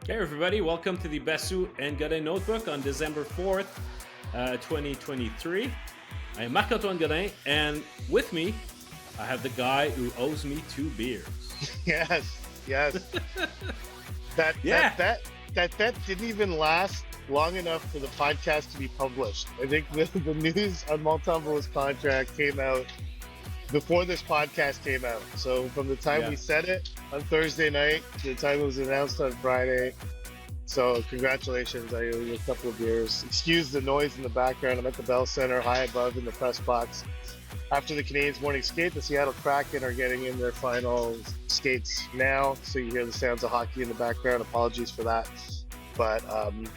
Hey everybody, welcome to the Basu and Godin Notebook on December 4th, 2023. I am Marc-Antoine Godin, and with me, I have the guy who owes me 2 beers. Yes. That Yeah, that bet that bet didn't even last long enough for the podcast to be published. I think the news on Montembeault's contract came out before this podcast came out. So from the time yeah. we said it on Thursday night to the time it was announced on Friday. So congratulations, I owe you a couple of beers. Excuse the noise in the background. I'm at the Bell Center, high above in the press box. After the Canadiens' morning skate, the Seattle Kraken are getting in their final skates now, so you hear the sounds of hockey in the background. Apologies for that. But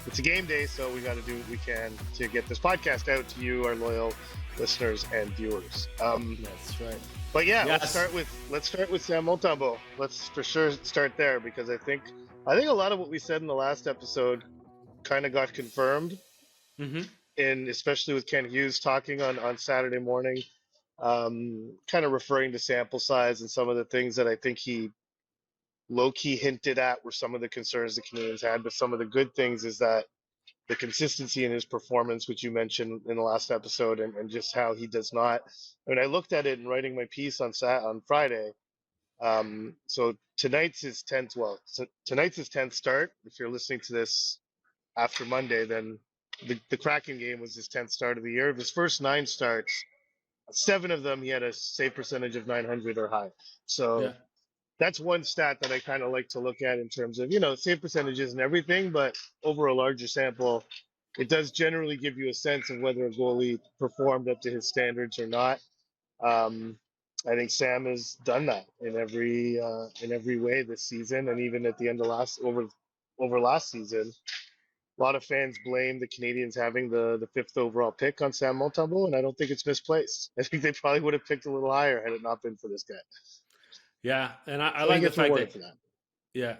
it's a game day, so we got to do what we can to get this podcast out to you, our loyal listeners and viewers. That's right. But yeah, Yes. let's start with Sam Montembeault. Let's for sure start there because I think a lot of what we said in the last episode kind of got confirmed, Mm-hmm. in especially with Ken Hughes talking on Saturday morning, kind of referring to sample size and some of the things that I think he low key hinted at were some of the concerns the Canadians had. But some of the good things is that the consistency in his performance, which you mentioned in the last episode, and just how he does not. When I looked at it in writing my piece on Friday, so tonight's his 10th. Well, so tonight's his 10th start. If you're listening to this after Monday, then the Kraken game was his 10th start of the year. Of his first 9 starts, 7 of them he had a save percentage of 900 or high. So Yeah. that's one stat that I kind of like to look at in terms of, save percentages and everything, but over a larger sample, it does generally give you a sense of whether a goalie performed up to his standards or not. Um, I think Sam has done that in every way this season, and even at the end of over last season, a lot of fans blame the Canadians having the fifth overall pick on Sam Montembeault, and I don't think it's misplaced. I think they probably would have picked a little higher had it not been for this guy. Yeah, and I So he like the gets fact rewarded that, for that. yeah.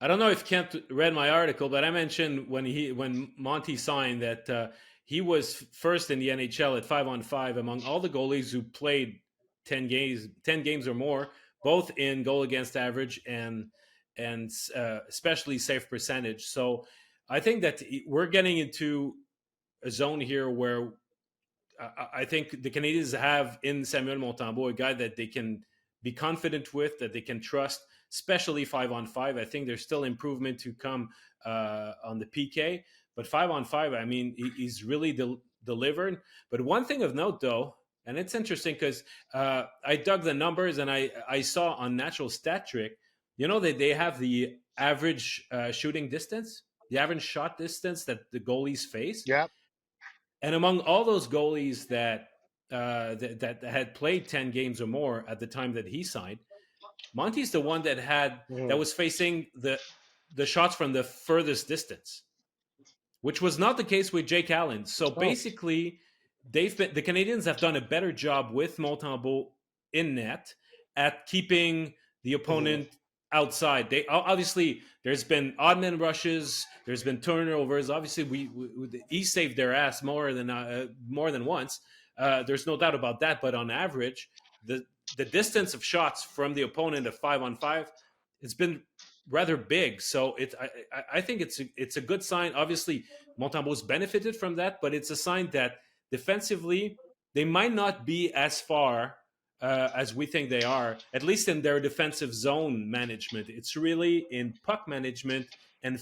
I don't know if Kent read my article, but I mentioned when Monty signed that he was first in the NHL at 5-on-5 among all the goalies who played 10 games or more, both in goal against average and especially save percentage. So I think that we're getting into a zone here where I think the Canadians have in Samuel Montembeault a guy that they can be confident with, that they can trust, especially 5-on-5. I think there's still improvement to come on the PK, but 5-on-5, I mean, he's really delivered. But one thing of note, though, and it's interesting because I dug the numbers and I saw on Natural Stat Trick, that they have the average shooting distance, the average shot distance that the goalies face. Yeah. And among all those goalies that had played 10 games or more at the time that he signed, Monty's the one that Mhm. was facing the shots from the furthest distance, which was not the case with Jake Allen. So Oh. basically, the Canadians have done a better job with Montembeault in net at keeping the Mhm. opponent outside. They obviously there's been odd man rushes, there's been turnovers. Obviously, he saved their ass more than once. There's no doubt about that. But on average, the distance of shots from the opponent of 5-on-5, it's been rather big. So I think it's a good sign. Obviously, Montembeault's benefited from that, but it's a sign that defensively they might not be as far as we think they are, at least in their defensive zone management. It's really in puck management and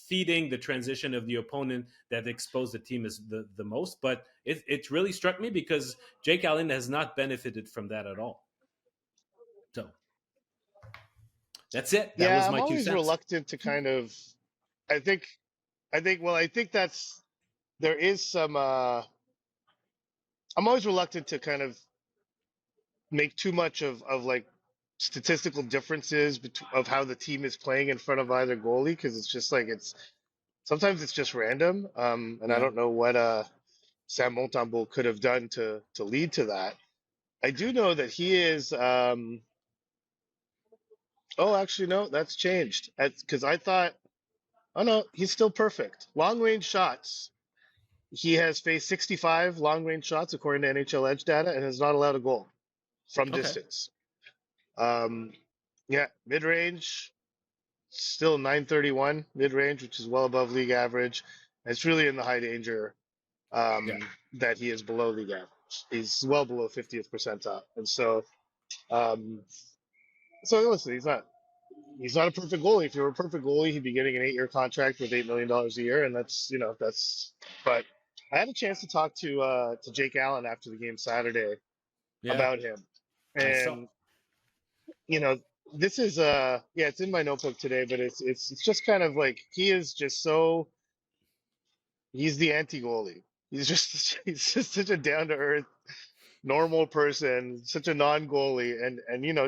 feeding the transition of the opponent that exposed the team is the most. But it really struck me because Jake Allen has not benefited from that at all. So that's it. That Yeah, was I'm my two always cents. reluctant to kind of. I think. I think that's there is some. I'm always reluctant to kind of make too much of like statistical differences of how the team is playing in front of either goalie because it's just like it's sometimes it's just random. And I Yeah. don't know what Sam Montembeault could have done to lead to that. I do know that he is. Oh, actually, no, that's changed. Because I thought, oh no, he's still perfect. Long range shots. He has faced 65 long range shots according to NHL Edge data and has not allowed a goal from Okay. distance. Um, yeah, mid range. still 931 mid range, which is well above league average. And it's really in the high danger Yeah. that he is below league average. He's well below 50th percentile, and um, so listen, he's not a perfect goalie. If you were a perfect goalie, he'd be getting an 8-year contract with $8 million a year, and that's that's. But I had a chance to talk to Jake Allen after the game Saturday Yeah. about him, I saw. and you know this is yeah, it's in my notebook today, but it's just kind of like he is just so he's the anti goalie. He's just he's just such a down to earth normal person, such a non goalie, and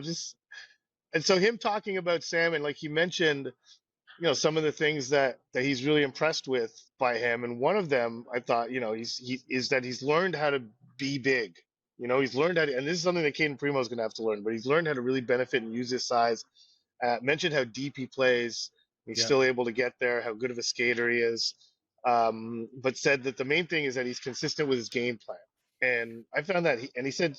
just and so him talking about Sam and like he mentioned some of the things that he's really impressed with by him, and one of them I thought he is that he's learned how to be big. He's learned how to, and this is something that Caden Primo is going to have to learn, but he's learned how to really benefit and use his size. Mentioned how deep he plays. He's Yeah. still able to get there. How good of a skater he is. But said that the main thing is that he's consistent with his game plan. And I found that, and he said,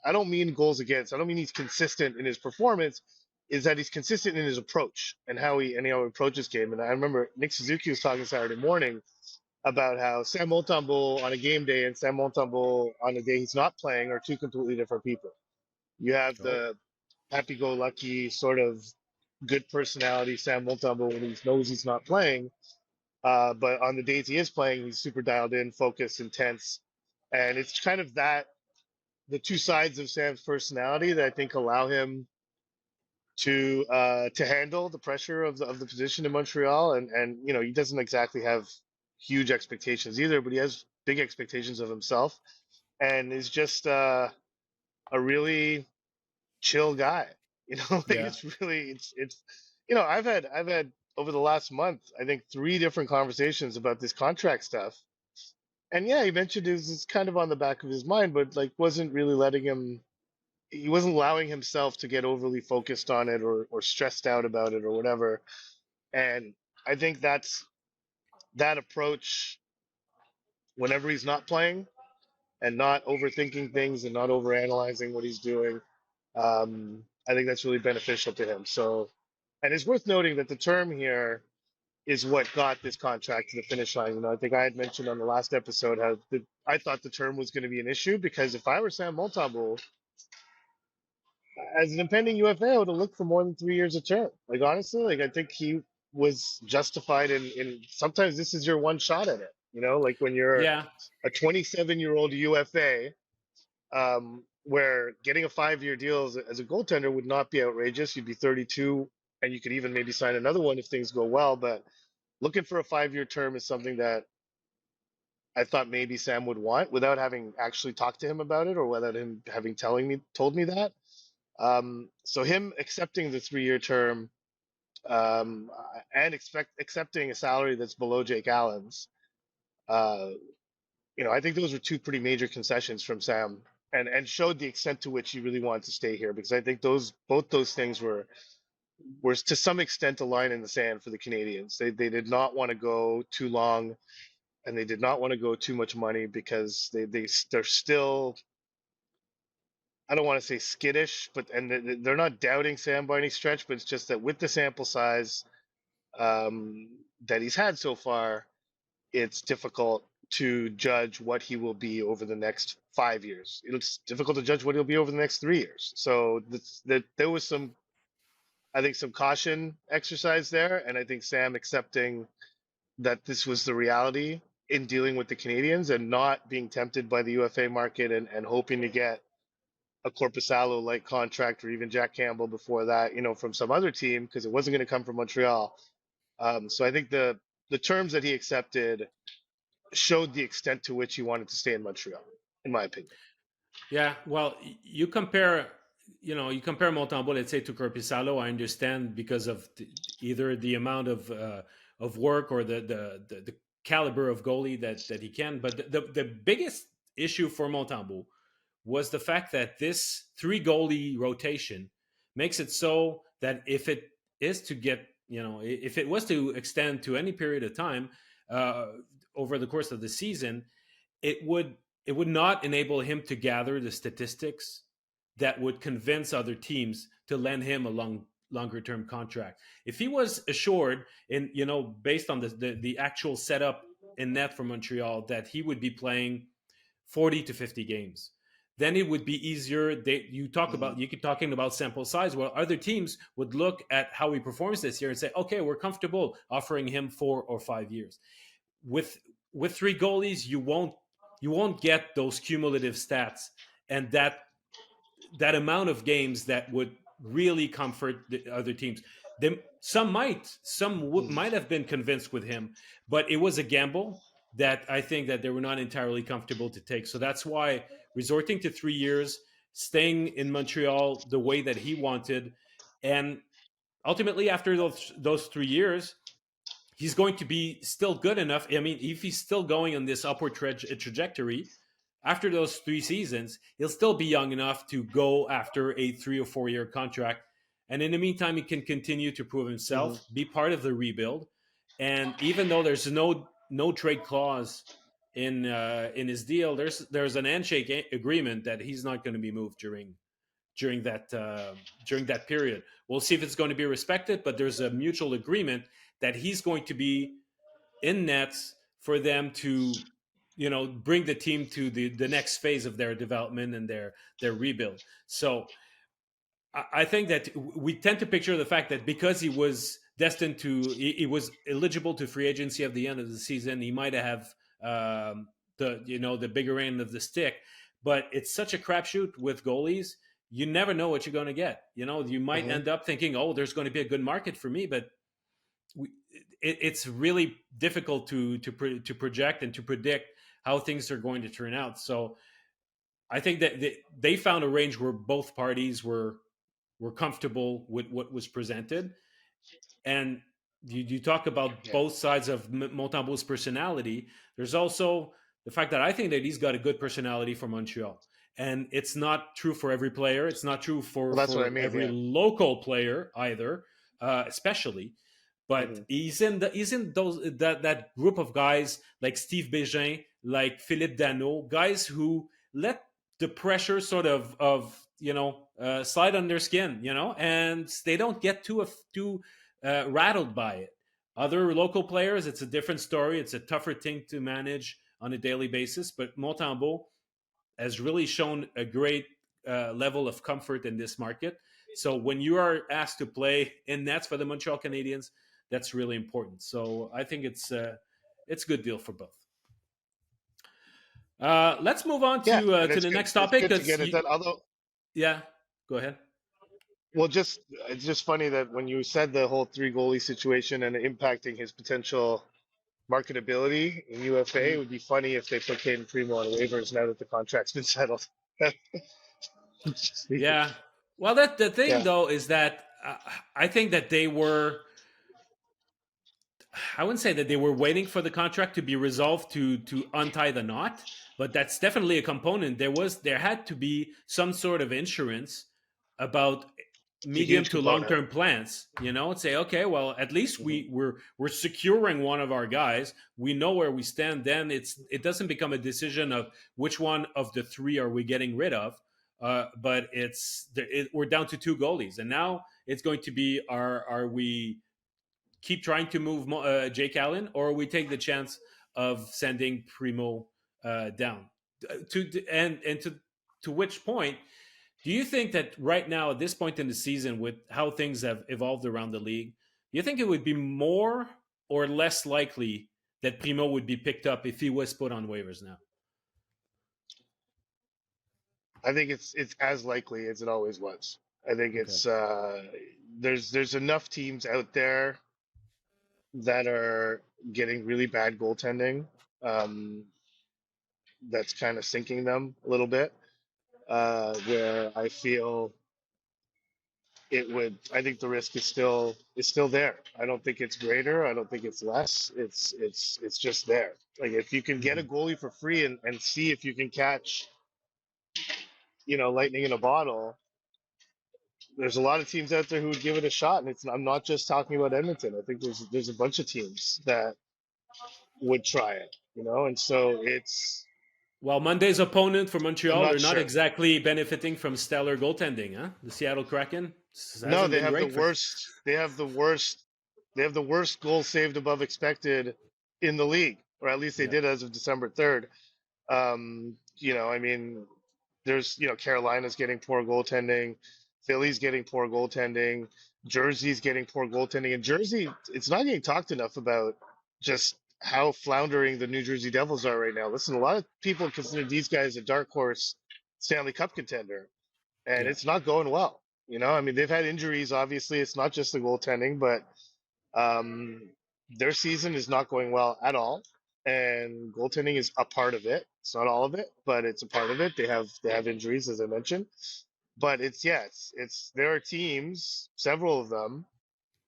I don't mean goals against. I don't mean he's consistent in his performance. Is that he's consistent in his approach and how he approaches game. And I remember Nick Suzuki was talking Saturday morning about how Sam Montembeault on a game day and Sam Montembeault on a day he's not playing are two completely different people. You have Oh. the happy-go-lucky sort of good personality Sam Montembeault when he knows he's not playing, but on the days he is playing, he's super dialed in, focused, intense, and it's kind of the two sides of Sam's personality that I think allow him to handle the pressure of the position in Montreal, and he doesn't exactly have huge expectations either, but he has big expectations of himself, and is just a really chill guy. Like Yeah. it's really it's I've had over the last month I think three different conversations about this contract stuff. And yeah, he mentioned it's kind of on the back of his mind, but like wasn't really letting him he wasn't allowing himself to get overly focused on it or stressed out about it or whatever. And I think that approach whenever he's not playing and not overthinking things and not overanalyzing what he's doing. I think that's really beneficial to him. So, and it's worth noting that the term here is what got this contract to the finish line. I think I had mentioned on the last episode how I thought the term was going to be an issue because if I were Sam Montembeault, as an impending UFA, I would have looked for more than 3 years of term. Like honestly, like I think he was justified in sometimes this is your one shot at it. Like when you're Yeah. a 27-year-old UFA, where getting a 5-year deal as a goaltender would not be outrageous. You'd be 32, and you could even maybe sign another one if things go well. But looking for a 5-year term is something that I thought maybe Sam would want without having actually talked to him about it or without him having told me that. So him accepting the 3-year term um, and accepting a salary that's below Jake Allen's, uh, I think those were two pretty major concessions from Sam, and showed the extent to which he really wanted to stay here. Because I think both those things were to some extent a line in the sand for the Canadians. They did not want to go too long, and they did not want to go too much money because they're still, I don't want to say skittish, but and they're not doubting Sam by any stretch. But it's just that with the sample size um, that he's had so far, it's difficult to judge what he will be over the next 5 years. It's difficult to judge what he'll be over the next 3 years. So there was I think, some caution exercise there, and I think Sam accepting that this was the reality in dealing with the Canadians and not being tempted by the UFA market and hoping to get a Corpusalo like contract or even Jack Campbell before that, from some other team because it wasn't going to come from Montreal. So I think the terms that he accepted showed the extent to which he wanted to stay in Montreal, in my opinion. Yeah, well, you compare Montembeault, let's say, to Corpusalo. I understand because of either the amount of work or the caliber of goalie that he can. But the biggest issue for Montembeault was the fact that this three goalie rotation makes it so that if it is to get, if it was to extend to any period of time uh, over the course of the season, it would it would not enable him to gather the statistics that would convince other teams to lend him longer term contract. If he was assured, in based on the actual setup in net for Montreal, that he would be playing 40 to 50 games, then it would be easier. You keep talking about sample size. Well, other teams would look at how he performs this year and say, okay, we're comfortable offering him 4 or 5 years. With three goalies, you won't get those cumulative stats and that amount of games that would really comfort the other teams. Some might have been convinced with him, but it was a gamble that I think that they were not entirely comfortable to take. So that's why resorting to 3 years, staying in Montreal the way that he wanted, and ultimately after those 3 years, he's going to be still good enough. I mean, if he's still going on this upward trajectory, after those 3 seasons, he'll still be young enough to go after a 3 or 4 year contract. And in the meantime, he can continue to prove himself, be part of the rebuild. And even though there's no trade clause in his deal, there's an handshake agreement that he's not going to be moved during that period. We'll see if it's going to be respected, but there's a mutual agreement that he's going to be in nets for them to bring the team to the next phase of their development and their rebuild. So I think that we tend to picture the fact that because he was destined he was eligible to free agency at the end of the season, he might have the bigger end of the stick. But it's such a crapshoot with goalies. You never know what you're going to get. You might end up thinking, oh, there's going to be a good market for me, but it's really difficult to project and to predict how things are going to turn out. So I think that they found a range where both parties were comfortable with what was presented. And you talk about both sides of Montembeault's personality. There's also the fact that I think that he's got a good personality for Montreal. And it's not true for every player. It's not true for every local player either, especially. But he's in that group of guys like Steve Bégin, like Philippe Danault, guys who let the pressure sort of slide on their skin, and they don't get too rattled by it. Other local players, it's a different story. It's a tougher thing to manage on a daily basis. But Montembeault has really shown a great level of comfort in this market. So when you are asked to play in nets for the Montreal Canadiens, that's really important. So I think it's a good deal for both. Let's move on to the next topic. It's good to get it done. Yeah, go ahead. Well, it's just funny that when you said the whole three goalie situation and impacting his potential marketability in UFA, it would be funny if they put Caden Primo on waivers now that the contract's been settled. Yeah. Well, the thing though is that I think that they were. I wouldn't say that they were waiting for the contract to be resolved to untie the knot, but that's definitely a component. There had to be some sort of insurance about medium to long term plans. Say, okay, well, at least we're securing one of our guys. We know where we stand. Then it doesn't become a decision of which one of the three are we getting rid of. But we're down to two goalies, and now it's going to be are we keep trying to move Jake Allen, or we take the chance of sending Primo down? To which point, do you think that right now at this point in the season, with how things have evolved around the league, do you think it would be more or less likely that Primo would be picked up if he was put on waivers now? I think it's as likely as it always was. I think it's there's enough teams out there that are getting really bad goaltending that's kind of sinking them a little bit, where I feel I think the risk is still there. I don't think it's greater. I don't think it's less. It's just there. Like if you can get a goalie for free and see if you can catch, lightning in a bottle, there's a lot of teams out there who would give it a shot. And I'm not just talking about Edmonton. I think there's a bunch of teams that would try it, and so Well, Monday's opponent for I'm Montreal not are not sure. exactly benefiting from stellar goaltending, huh? The Seattle Kraken No, hasn't they been have the great for. worst. They have the worst. They have the worst goals saved above expected in the league, or at least they Yeah, did as of December 3rd. I mean, there's, Carolina's getting poor goaltending, Philly's getting poor goaltending, Jersey's getting poor goaltending, and Jersey, it's not getting talked enough about just how floundering the New Jersey Devils are right now. Listen, a lot of people consider these guys a dark horse Stanley Cup contender, and yeah, it's not going well. I mean, they've had injuries. Obviously, it's not just the goaltending, but um, their season is not going well at all, and goaltending is a part of it. It's not all of it, but it's a part of it. They have injuries, as I mentioned, but it's there are teams, several of them,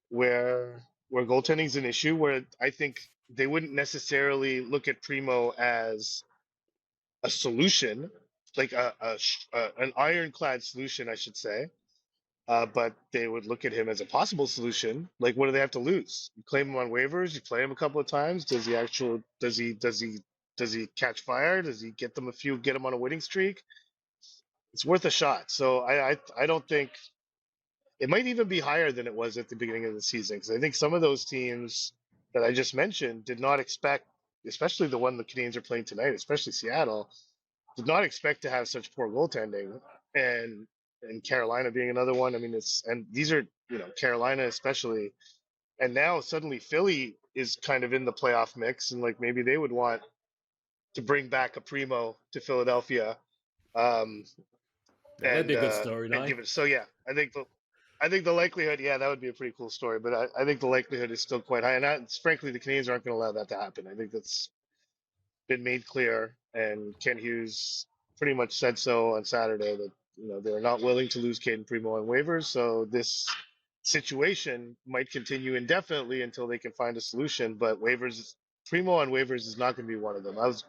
where goaltending is an issue. Where I think they wouldn't necessarily look at Primo as a solution, like an ironclad solution, I should say. But they would look at him as a possible solution. Like, what do they have to lose? You claim him on waivers. You play him a couple of times. Does he catch fire? Does he get them a few? Get him on a winning streak? It's worth a shot. So I don't think it might even be higher than it was at the beginning of the season, because I think some of those teams that I just mentioned did not expect, especially the one the Canadiens are playing tonight, especially Seattle, did not expect to have such poor goaltending, and Carolina being another one. I mean, these are, Carolina especially, and now suddenly Philly is kind of in the playoff mix, and like maybe they would want to bring back a Primo to Philadelphia, um, yeah. That'd be a good and storyline. give it. So yeah, I think the likelihood, yeah, that would be a pretty cool story, but I think the likelihood is still quite high, and frankly, the Canadians aren't going to allow that to happen. I think that's been made clear, and Ken Hughes pretty much said so on Saturday that they're not willing to lose Caden Primo on waivers. So this situation might continue indefinitely until they can find a solution. But Primo on waivers is not going to be one of them. I was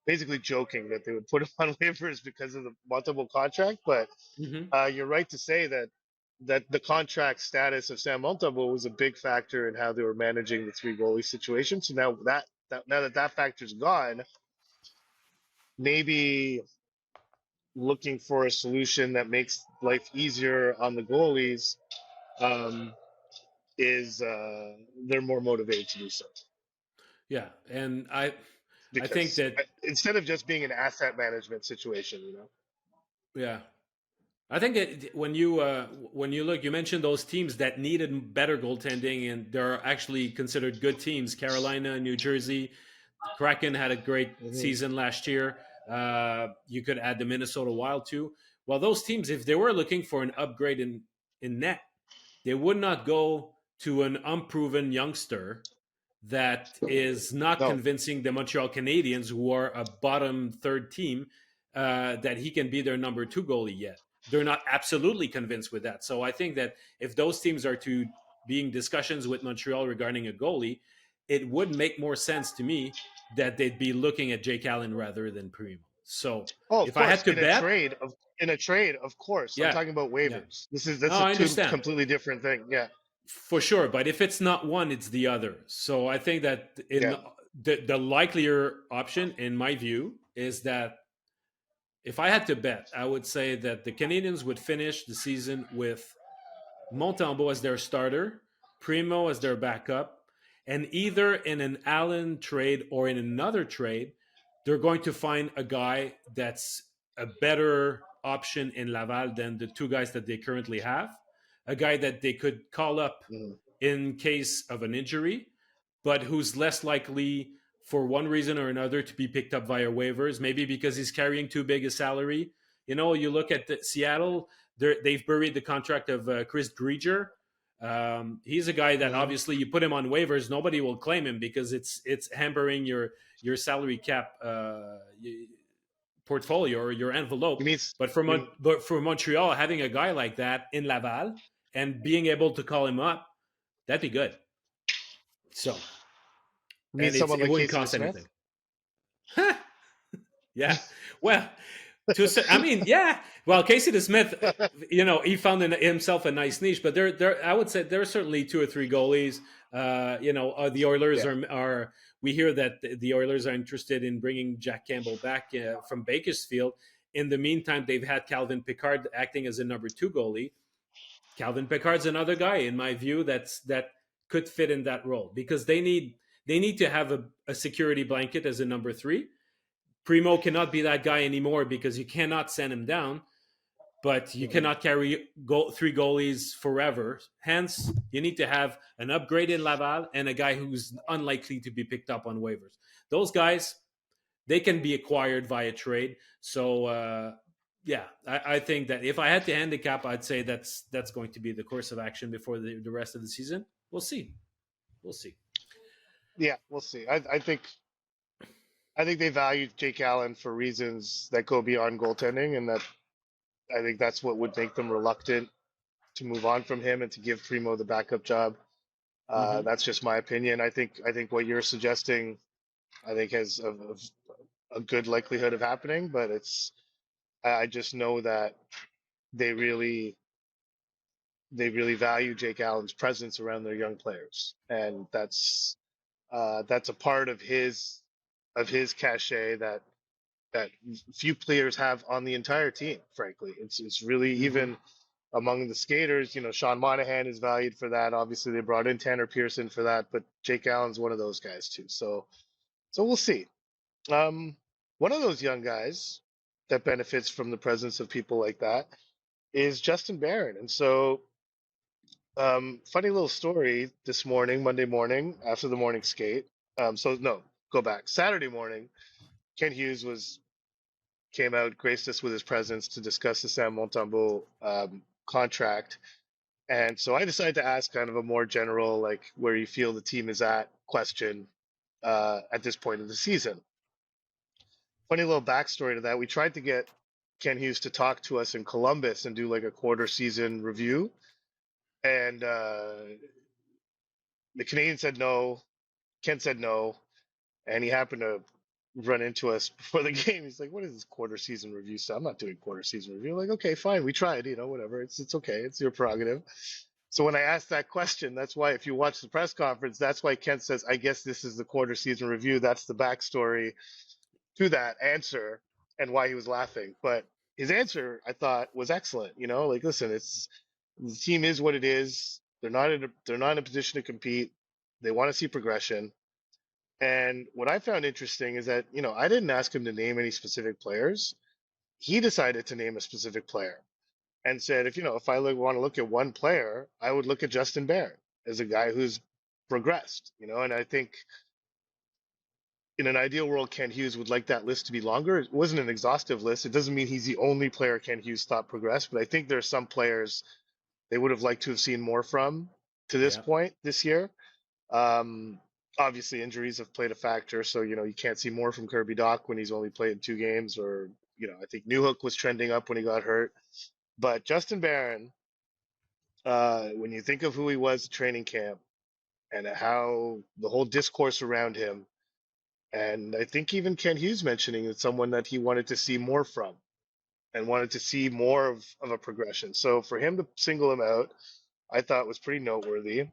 basically joking that they would put him on waivers because of the Montembeault contract, but Hmm. you're right to say that the contract status of Sam Montembeault was a big factor in how they were managing the three goalie situation. So now that factor's gone, maybe looking for a solution that makes life easier on the goalies, um, is they're more motivated to do so, Yeah, and I think because that instead of just being an asset management situation. yeah, I think that when you look, you mentioned those teams that needed better goaltending, and they're actually considered good teams. Carolina, New Jersey, the Kraken had a great Hmm. season last year. You could add the Minnesota Wild too. Well, those teams, if they were looking for an upgrade in net, they would not go to an unproven youngster that is not No. convincing the Montreal Canadiens, who are a bottom third team, that he can be their number two goalie yet. They're not absolutely convinced with that. So I think that if those teams are to be in discussions with Montreal regarding a goalie, it would make more sense to me that they'd be looking at Jake Allen rather than Primo. So Oh, of if I course. had to bet, In a trade, of course. I'm yeah, talking about yeah. waivers. No, That's a I two understand. completely different thing. Yeah. For sure, but if it's not one, it's the other. So I think that in Yeah. the likelier option, in my view, is that if I had to bet, I would say that the Canadians would finish the season with Montembeault as their starter, Primo as their backup, and either in an Allen trade or in another trade, they're going to find a guy that's a better option in Laval than the two guys that they currently have. A guy that they could call up Mm. in case of an injury, but who's less likely for one reason or another to be picked up via waivers, maybe because he's carrying too big a salary. You look at Seattle, they've buried the contract of Chris Dreger. He's a guy that Hmm. obviously you put him on waivers, nobody will claim him because it's hampering your salary cap portfolio or your You envelope. mean, But for Montreal, having a guy like that in Laval and being able to call him up, that'd be good. So, you mean and someone it like wouldn't Casey cost DeSmith? anything. Yeah. Well, I mean, yeah. Well, Casey DeSmith, he found himself a nice niche, but I would say there are certainly two or three goalies. The Oilers Yeah. are we hear that the Oilers are interested in bringing Jack Campbell back from Bakersfield. In the meantime, they've had Calvin Pickard acting as a number two goalie. Calvin Pickard's another guy, in my view, that could fit in that role because they need to have a security blanket as a number three. Primo cannot be that guy anymore because you cannot send him down, but you Mhm. cannot carry three goalies forever. Hence, you need to have an upgraded Laval and a guy who's unlikely to be picked up on waivers. Those guys, they can be acquired via trade. So, yeah, I think that if I had to handicap, I'd say that's going to be the course of action before the rest of the season. We'll see. We'll see. Yeah, we'll see. I think they value Jake Allen for reasons that go beyond goaltending, and that I think that's what would make them reluctant to move on from him and to give Primo the backup job. Mm-hmm. That's just my opinion. I think what you're suggesting, I think has a good likelihood of happening, but I just know that they really they really value Jake Allen's presence around their young players, and that's a part of his cachet that few players have on the entire team. Frankly, it's really Mm-hmm. even among the skaters. You know, Sean Monahan is valued for that. Obviously, they brought in Tanner Pearson for that, but Jake Allen's one of those guys too. So we'll see. Um, One of those young guys that benefits from the presence of people like that is Justin Barron. And so, funny little story this morning, Monday morning, after the morning skate. So no, go back. Saturday morning, Ken Hughes came out, graced us with his presence to discuss the Sam Montembeault contract. And so I decided to ask kind of a more general, like where you feel the team is at question at this point of the season. Funny little backstory to that. We tried to get Ken Hughes to talk to us in Columbus and do like a quarter season review. And the Canadian said no. Ken said no. And he happened to run into us before the game. He's like, "What is this quarter season review stuff? I'm not doing quarter season review." I'm like, okay, fine. We tried, whatever. It's okay. It's your prerogative. So when I asked that question, that's why if you watch the press conference, that's why Kent says, "I guess this is the quarter season review." That's the backstory to that answer and why he was laughing. But his answer, I thought, was excellent. Like, listen, it's the team is what it is. They're not in a position to compete. They want to see progression. And what I found interesting is that, I didn't ask him to name any specific players. He decided to name a specific player and said, if I want to look at one player, I would look at Justin Barron as a guy who's progressed, and I think in an ideal world, Ken Hughes would like that list to be longer. It wasn't an exhaustive list. It doesn't mean he's the only player Ken Hughes thought progressed, but I think there are some players they would have liked to have seen more from to this Yeah. point this year. Um, Obviously, injuries have played a factor, so you can't see more from Kirby Doc when he's only played 2 games, or I think Newhook was trending up when he got hurt. But Justin Barron, when you think of who he was at training camp and how the whole discourse around him, and I think even Ken Hughes mentioning it's someone that he wanted to see more from and wanted to see more of a progression. So for him to single him out, I thought was pretty noteworthy.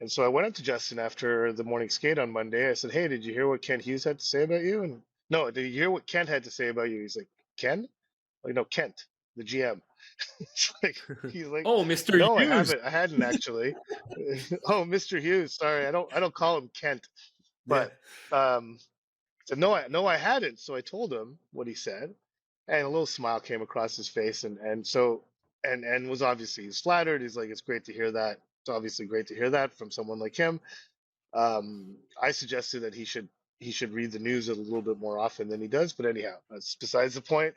And so I went up to Justin after the morning skate on Monday. I said, "Hey, did you hear what Ken Hughes had to say about you?" And no, did you hear what Kent had to say about you? He's like, "Ken?" Like, no, Kent, the GM. It's like he's like, Oh, Mr. "No, I Hughes. haven't. I hadn't actually." Oh, Mr. Hughes. Sorry, I don't call him Kent, Yeah. but um, said, "No, I hadn't." So I told him what he said, and a little smile came across his face, and was obviously he's flattered. He's like, "It's great to hear that. It's obviously great to hear that from someone like him." I suggested that he should read the news a little bit more often than he does, but anyhow, that's besides the point.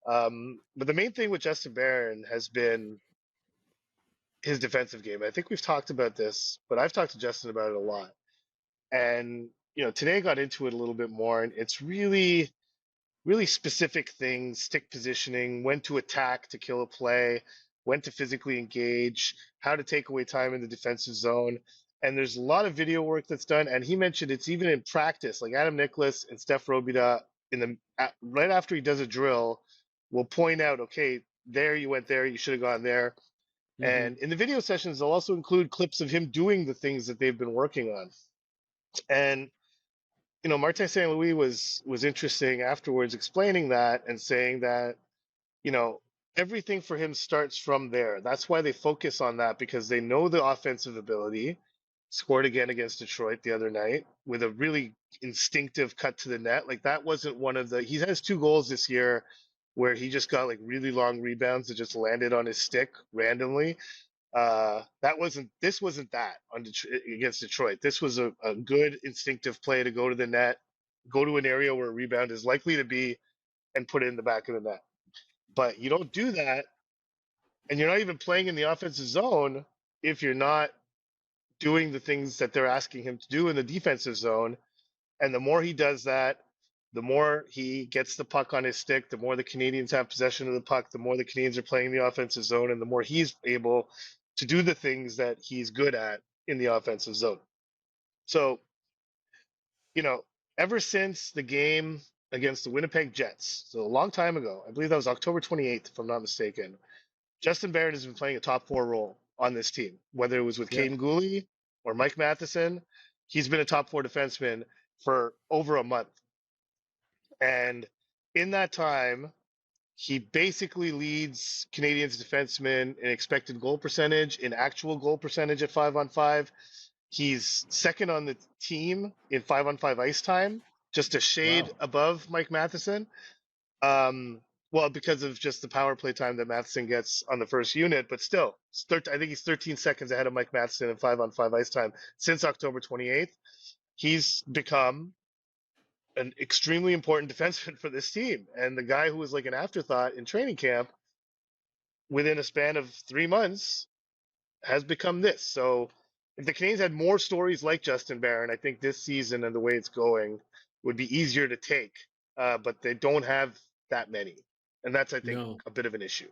But the main thing with Justin Barron has been his defensive game. I think we've talked about this, but I've talked to Justin about it a lot. And today I got into it a little bit more, and it's really specific things, stick positioning, when to attack to kill a play, when to physically engage, how to take away time in the defensive zone. And there's a lot of video work that's done. And he mentioned it's even in practice, like Adam Nicholas and Steph Robida right after he does a drill will point out, okay, there you went there, you should have gone there. Mm-hmm. And in the video sessions, they'll also include clips of him doing the things that they've been working on. And Martin St. Louis was interesting afterwards, explaining that and saying that you know, everything for him starts from there. That's why they focus on that because they know the offensive ability. Scored again against Detroit the other night with a really instinctive cut to the net. Like that wasn't one of the. He has 2 goals this year where he just got like really long rebounds that just landed on his stick randomly. That wasn't. This wasn't that on against Detroit. This was a good instinctive play to go to the net, go to an area where a rebound is likely to be, and put it in the back of the net. But you don't do that, and you're not even playing in the offensive zone if you're not doing the things that they're asking him to do in the defensive zone. And the more he does that, the more he gets the puck on his stick, the more the Canadians have possession of the puck, the more the Canadians are playing the offensive zone, and the more he's able to do the things that he's good at in the offensive zone. So, you know, ever since the game against the Winnipeg Jets, so a long time ago, I believe that was October 28th, if I'm not mistaken, Justin Barron has been playing a top 4 role on this team, whether it was with Yeah. Caden Gooley or Mike Matheson. He's been a top 4 defenseman for over a month. And in that time, he basically leads Canadians defensemen in expected goal percentage, in actual goal percentage at 5-on-5. He's second on the team in 5-on-5 ice time, just a shade Wow. above Mike Matheson. Well, because of just the power play time that Matheson gets on the first unit, but still, I think he's 13 seconds ahead of Mike Matheson in 5-on-5 ice time since October 28th. He's become an extremely important defenseman for this team, and the guy who was like an afterthought in training camp within a span of 3 months has become this. So, if the Canadians had more stories like Justin Barron, I think this season and the way it's going would be easier to take. But they don't have that many, and that's I think No. a bit of an issue.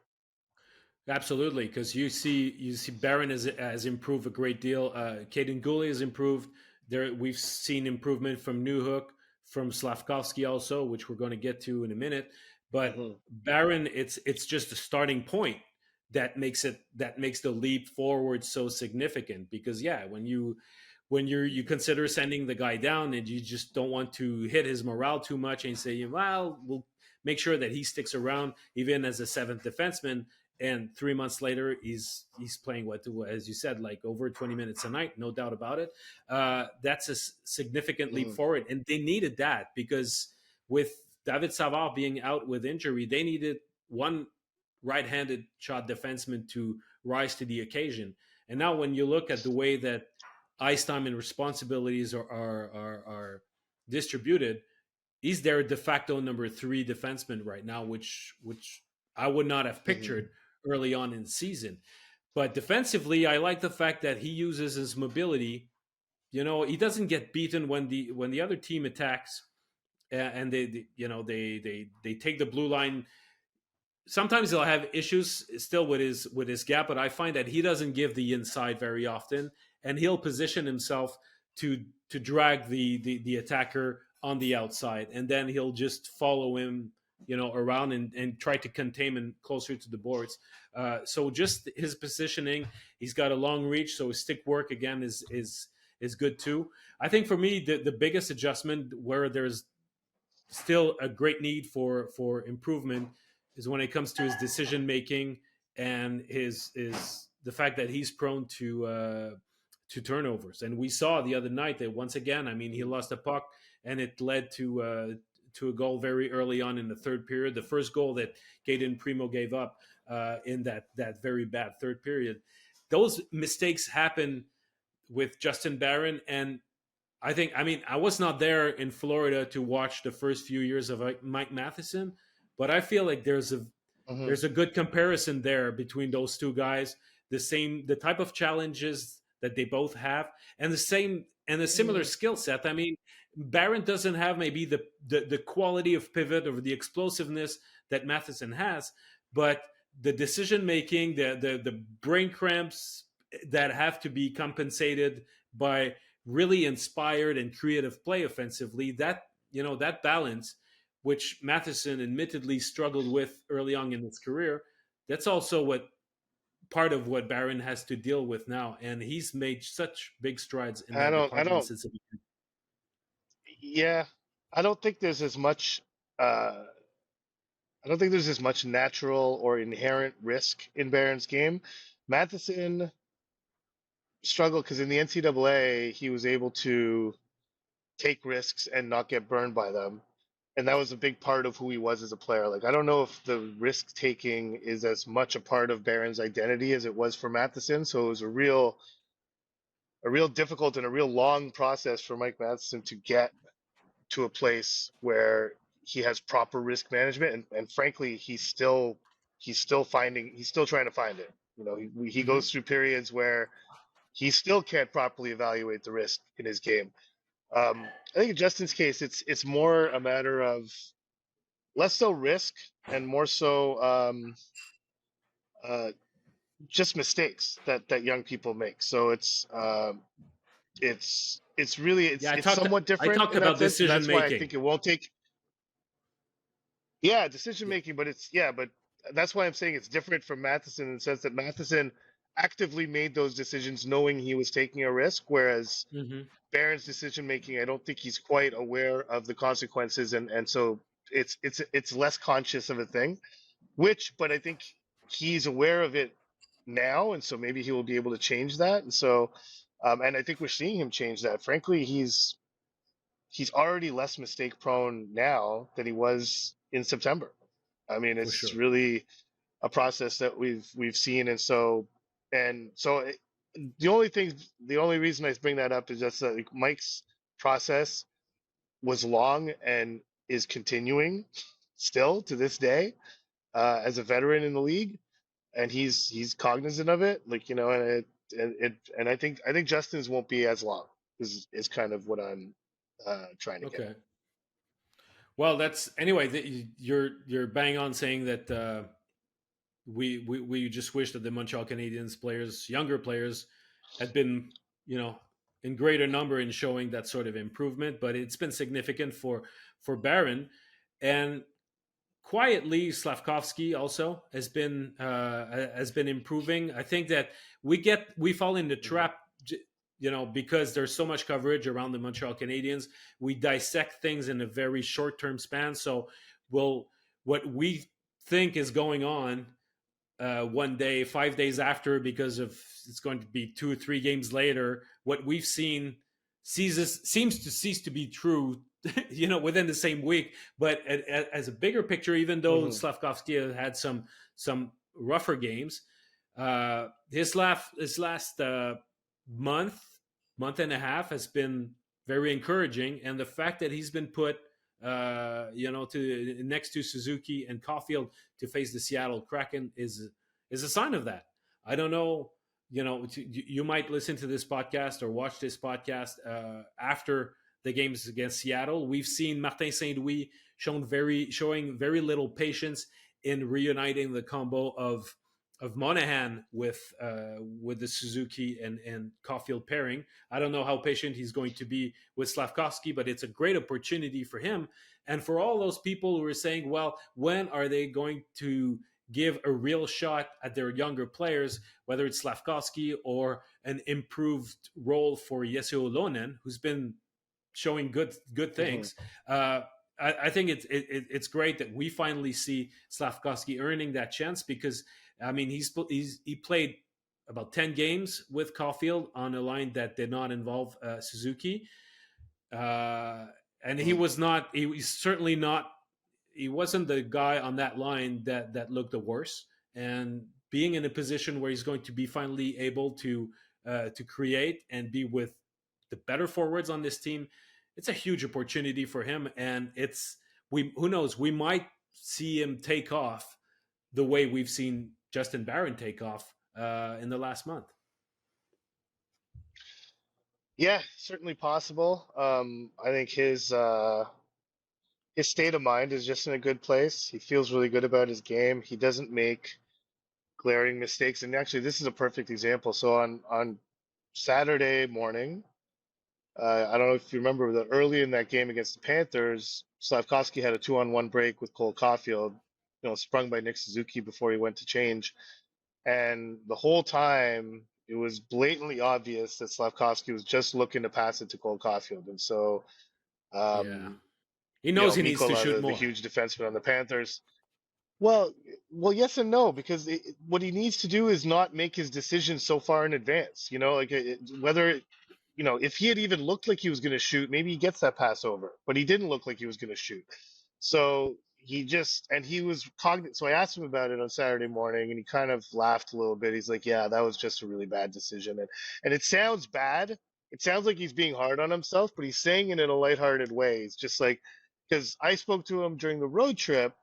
Absolutely, because you see Barron has improved a great deal. Caden Gooley has improved. There we've seen improvement from Newhook, from Slafkovsky also, which we're going to get to in a minute. But Hmm. Barron, it's just a starting point that makes the leap forward so significant. Because yeah, when you consider sending the guy down and you just don't want to hit his morale too much and say, well, we'll make sure that he sticks around even as a seventh defenseman, and 3 months later he's playing what, as you said, like over 20 minutes a night, no doubt about it. That's a significant leap Hmm. forward, and they needed that because with David Savard being out with injury, they needed one right-handed shot defenseman to rise to the occasion. And now when you look at the way that ice time and responsibilities are distributed, he's their de facto number 3 defenseman right now, which I would not have Hmm. pictured early on in the season. But defensively, I like the fact that he uses his mobility. He doesn't get beaten when the other team attacks, and they take the blue line. Sometimes he'll have issues still with his gap, but I find that he doesn't give the inside very often, and he'll position himself to drag the attacker on the outside, and then he'll just follow him, around and try to contain him closer to the boards. So just his positioning, he's got a long reach, so his stick work again is good too. I think for me the biggest adjustment where there's still a great need for improvement is when it comes to his decision making and his the fact that he's prone to turnovers. And we saw the other night that once again, I mean, he lost a puck and it led to a goal very early on in the third period. The first goal that Jaden Primo gave up in that very bad third period. Those mistakes happen with Justin Barron, and I was not there in Florida to watch the first few years of Mike Matheson, but I feel like there's a Hmm. there's a good comparison there between those two guys. The type of challenges that they both have, and the same and a similar skill set. I mean, Barron doesn't have maybe the quality of pivot or the explosiveness that Matheson has, but the decision making, the brain cramps that have to be compensated by really inspired and creative play offensively, that balance, which Matheson admittedly struggled with early on in his career, that's also what part of what Barron has to deal with now. And he's made such big strides in I that don't. I department don't. since the beginning. Yeah, I don't think there's as much. Uh, I don't think there's as much natural or inherent risk in Barron's game. Matheson struggled because in the NCAA he was able to take risks and not get burned by them. And that was a big part of who he was as a player. Like, I don't know if the risk taking is as much a part of Barron's identity as it was for Matheson. So it was a real difficult and a real long process for Mike Matheson to get to a place where he has proper risk management. And frankly, he's still trying to find it. You know, he Hmm. goes through periods where he still can't properly evaluate the risk in his game. I think in Justin's case, it's more a matter of less so risk and more so uh, just mistakes that young people make. So it's really Yeah, it's somewhat I different talked in that about sense, and decision that's why I making. think it won't take. Yeah, decision Yeah. making, but but that's why I'm saying it's different from Matheson in the sense that Matheson actively made those decisions knowing he was taking a risk, whereas Hmm. Barron's decision making, I don't think he's quite aware of the consequences, and so it's less conscious of a thing. But I think he's aware of it now, and so maybe he will be able to change that. And so, and I think we're seeing him change that. Frankly, he's already less mistake prone now than he was in September. I mean, For it's sure. really a process that we've seen, and so the only reason I bring that up is just that like, Mike's process was long and is continuing still to this day as a veteran in the league, and he's cognizant of it, like you know, and I think Justin's won't be as long is kind of what I'm trying to get Okay. Well, that's anyway. You're bang on saying that we just wish that the Montreal Canadiens players, younger players, had been in greater number in showing that sort of improvement. But it's been significant for Barron, and quietly Slafkovsky also has been improving. I think that we fall in the at. trap, because there's so much coverage around the Montreal Canadiens. We dissect things in a very short term span. So we'll what we think is going on one day, 5 days after, because of it's going to be 2 or 3 games later. What we've seen seems to cease to be true, within the same week. But as a bigger picture, even though Hmm. Slafkovsky had some rougher games, his last month month and a half has been very encouraging, and the fact that he's been put to next to Suzuki and Caulfield to face the Seattle Kraken is a sign of that. I don't know. You might listen to this podcast or watch this podcast after the games against Seattle. We've seen Martin Saint Louis showing very little patience in reuniting the combo of Monahan with the Suzuki and Caulfield pairing. I don't know how patient he's going to be with Slafkovsky, but it's a great opportunity for him and for all those people who are saying, "Well, when are they going to give a real shot at their younger players, whether it's Slafkovsky or an improved role for Yesio Lonen, who's been showing good Hmm. things." I think it's great that we finally see Slafkovsky earning that chance because I mean he played about 10 games with Caulfield on a line that did not involve Suzuki, uh, and he Hmm. was not. He was certainly not. He wasn't the guy on that line that looked the worst. And being in a position where he's going to be finally able to create and be with the better forwards on this team, it's a huge opportunity for him. And it's we who knows, we might see him take off the way we've seen Justin Barron take off in the last month. Yeah, certainly possible. I think his state of mind is just in a good place. He feels really good about his game. He doesn't make glaring mistakes. And actually, this is a perfect example. So on Saturday morning, I don't know if you remember that early in that game against the Panthers, Slavkovsky had a 2-on-1 break with Cole Caulfield, sprung by Nick Suzuki before he went to change. And the whole time, it was blatantly obvious that Slavkovsky was just looking to pass it to Cole Caulfield. And so Yeah. Um, He knows he needs to Mikola, shoot the more. huge defenseman on the Panthers. Well, well, yes and no, because what he needs to do is not make his decisions so far in advance. Like whether, if he had even looked like he was going to shoot, maybe he gets that pass over, but he didn't look like he was going to shoot. So he was cognizant. So I asked him about it on Saturday morning, and he kind of laughed a little bit. He's like, "Yeah, that was just a really bad decision," and it sounds bad. It sounds like he's being hard on himself, but he's saying it in a lighthearted way. It's just like, because I spoke to him during the road trip.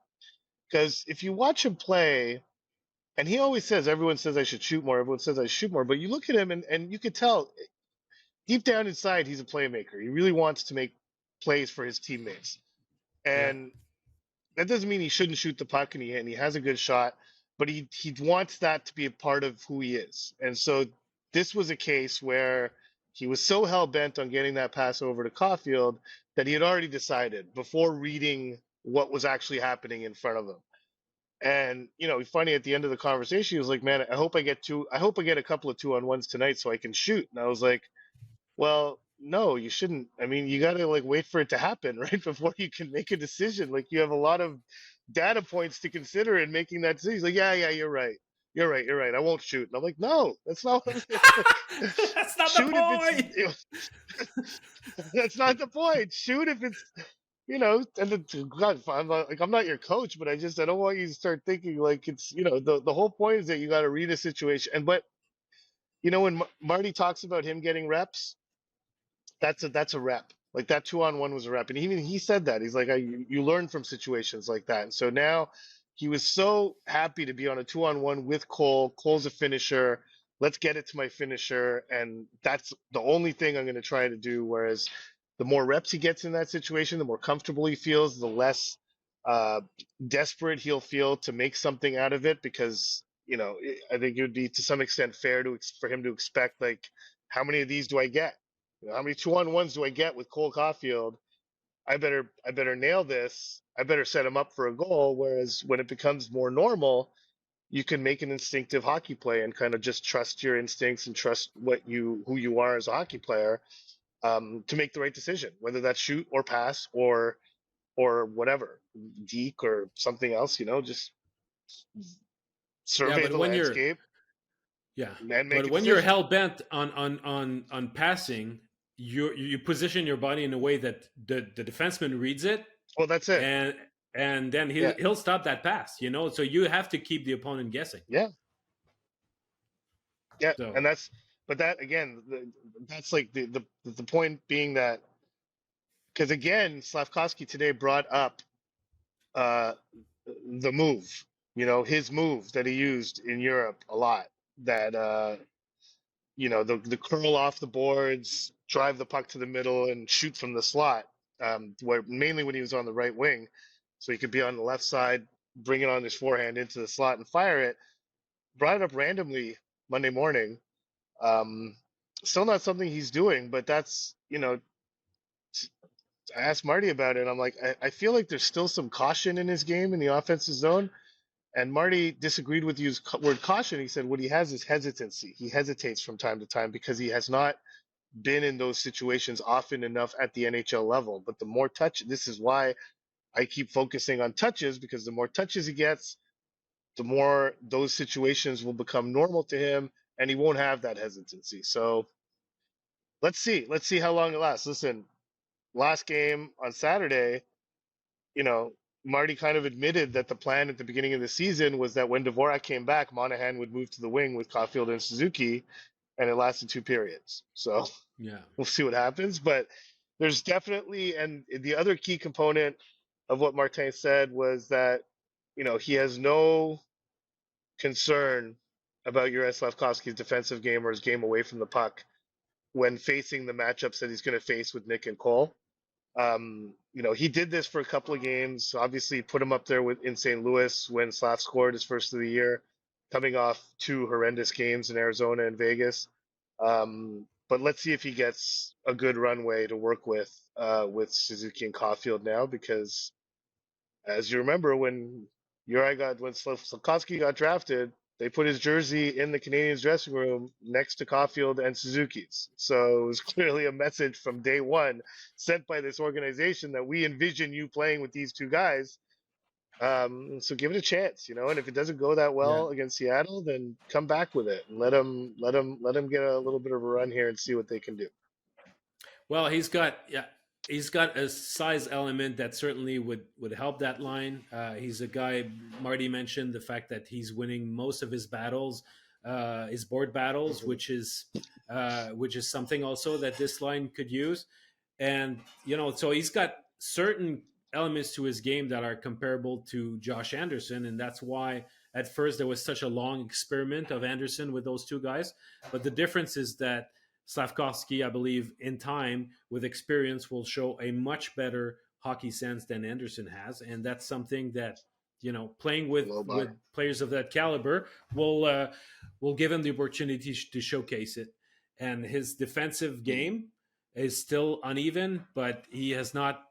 Because if you watch him play, and he always says, everyone says I should shoot more, everyone says I should shoot more, but you look at him and you could tell deep down inside he's a playmaker. He really wants to make plays for his teammates. Yeah. And that doesn't mean he shouldn't shoot the puck, and he has a good shot, but he wants that to be a part of who he is. And so this was a case where he was so hell bent on getting that pass over to Caulfield that he had already decided before reading what was actually happening in front of him. And funny, at the end of the conversation, he was like, "Man, I hope I get a couple of 2-on-1s tonight so I can shoot." And I was like, "Well, no, you shouldn't. I mean, you got to like wait for it to happen, right, before you can make a decision. Like you have a lot of data points to consider in making that decision." He's like, "Yeah, yeah, you're right. You're right. I won't shoot." And I'm like, "No, that's not what like That's not the shoot if it's point. that's not the point. Shoot if it's and God, I'm not your coach, but I don't want you to start thinking like it's the whole point is that you got to read a situation. And but when Marty talks about him getting reps, that's a rep. Like that 2-on-1 was a rep, and even he said that he's like, you learn from situations like that. And so now he was so happy to be on a 2-on-1 with Cole. Cole's a finisher. Let's get it to my finisher, and that's the only thing I'm going to try to do. Whereas the more reps he gets in that situation, the more comfortable he feels, the less uh, desperate he'll feel to make something out of it. Because I think it would be to some extent fair for him to expect, like, how many of these do I get? How many 2-on-1s do I get with Cole Caulfield? I better nail this. I better set him up for a goal. Whereas when it becomes more normal, you can make an instinctive hockey play and kind of just trust your instincts and trust who you are as a hockey player, to make the right decision, whether that's shoot or pass or whatever, deke or something else. Just Yeah, survey but the when you're landscape yeah, and make but a when you're decision. hell bent on passing, you position your body in a way that the defenseman reads it, Well, that's it. and then Yeah, he'll stop that pass. So you have to keep the opponent guessing. yeah, yeah, So and but that again, that's like the point being that, because again, Slafkovsky today brought up uh, the move, his move that he used in Europe a lot. That the curl off the boards, drive the puck to the middle, and shoot from the slot. Where mainly when he was on the right wing, so he could be on the left side, bring it on his forehand into the slot and fire it. Brought it up randomly Monday morning. Um, Still not something he's doing, but that's I asked Marty about it. I'm like, I feel like there's still some caution in his game in the offensive zone. And Marty disagreed with the word caution. He said what he has is hesitancy. He hesitates from time to time because he has not been in those situations often enough at the NHL level. But the more this is why I keep focusing on touches, because the more touches he gets, the more those situations will become normal to him, and he won't have that hesitancy. So let's see. Let's see how long it lasts. Listen, last game on Saturday, you know, Marty kind of admitted that the plan at the beginning of the season was that when Dvorak came back, Monahan would move to the wing with Caulfield and Suzuki, and it lasted 2 periods. So yeah, we'll see what happens. But there's definitely, and the other key component of what Martin said was that, he has no concern about Juraj Slafkovsky's defensive game or his game away from the puck when facing the matchups that he's going to face with Nick and Cole. He did this for a couple of games. Obviously, put him up there in St. Louis when Slaf scored his first of the year, coming off two horrendous games in Arizona and Vegas. But let's see if he gets a good runway to work with Suzuki and Caulfield now, because as you remember, when Slafkovsky got drafted, they put his jersey in the Canadiens dressing room next to Caulfield and Suzuki's. So it was clearly a message from day one sent by this organization that we envision you playing with these two guys. So give it a chance, and if it doesn't go that Yeah. well against Seattle, then come back with it and let them get a little bit of a run here and see what they can do. Well, he's got a size element that certainly would help that line. He's a guy. Marty mentioned the fact that he's winning most of his battles, his board battles, Mm-hmm. which is something also that this line could use. And so he's got certain elements to his game that are comparable to Josh Anderson, and that's why at first there was such a long experiment of Anderson with those two guys. But the difference is that Slafkovsky, I believe, in time with experience, will show a much better hockey sense than Anderson has, and that's something that playing Low with bar. players of that caliber will give him the opportunity to showcase it. And his defensive game is still uneven, but he has not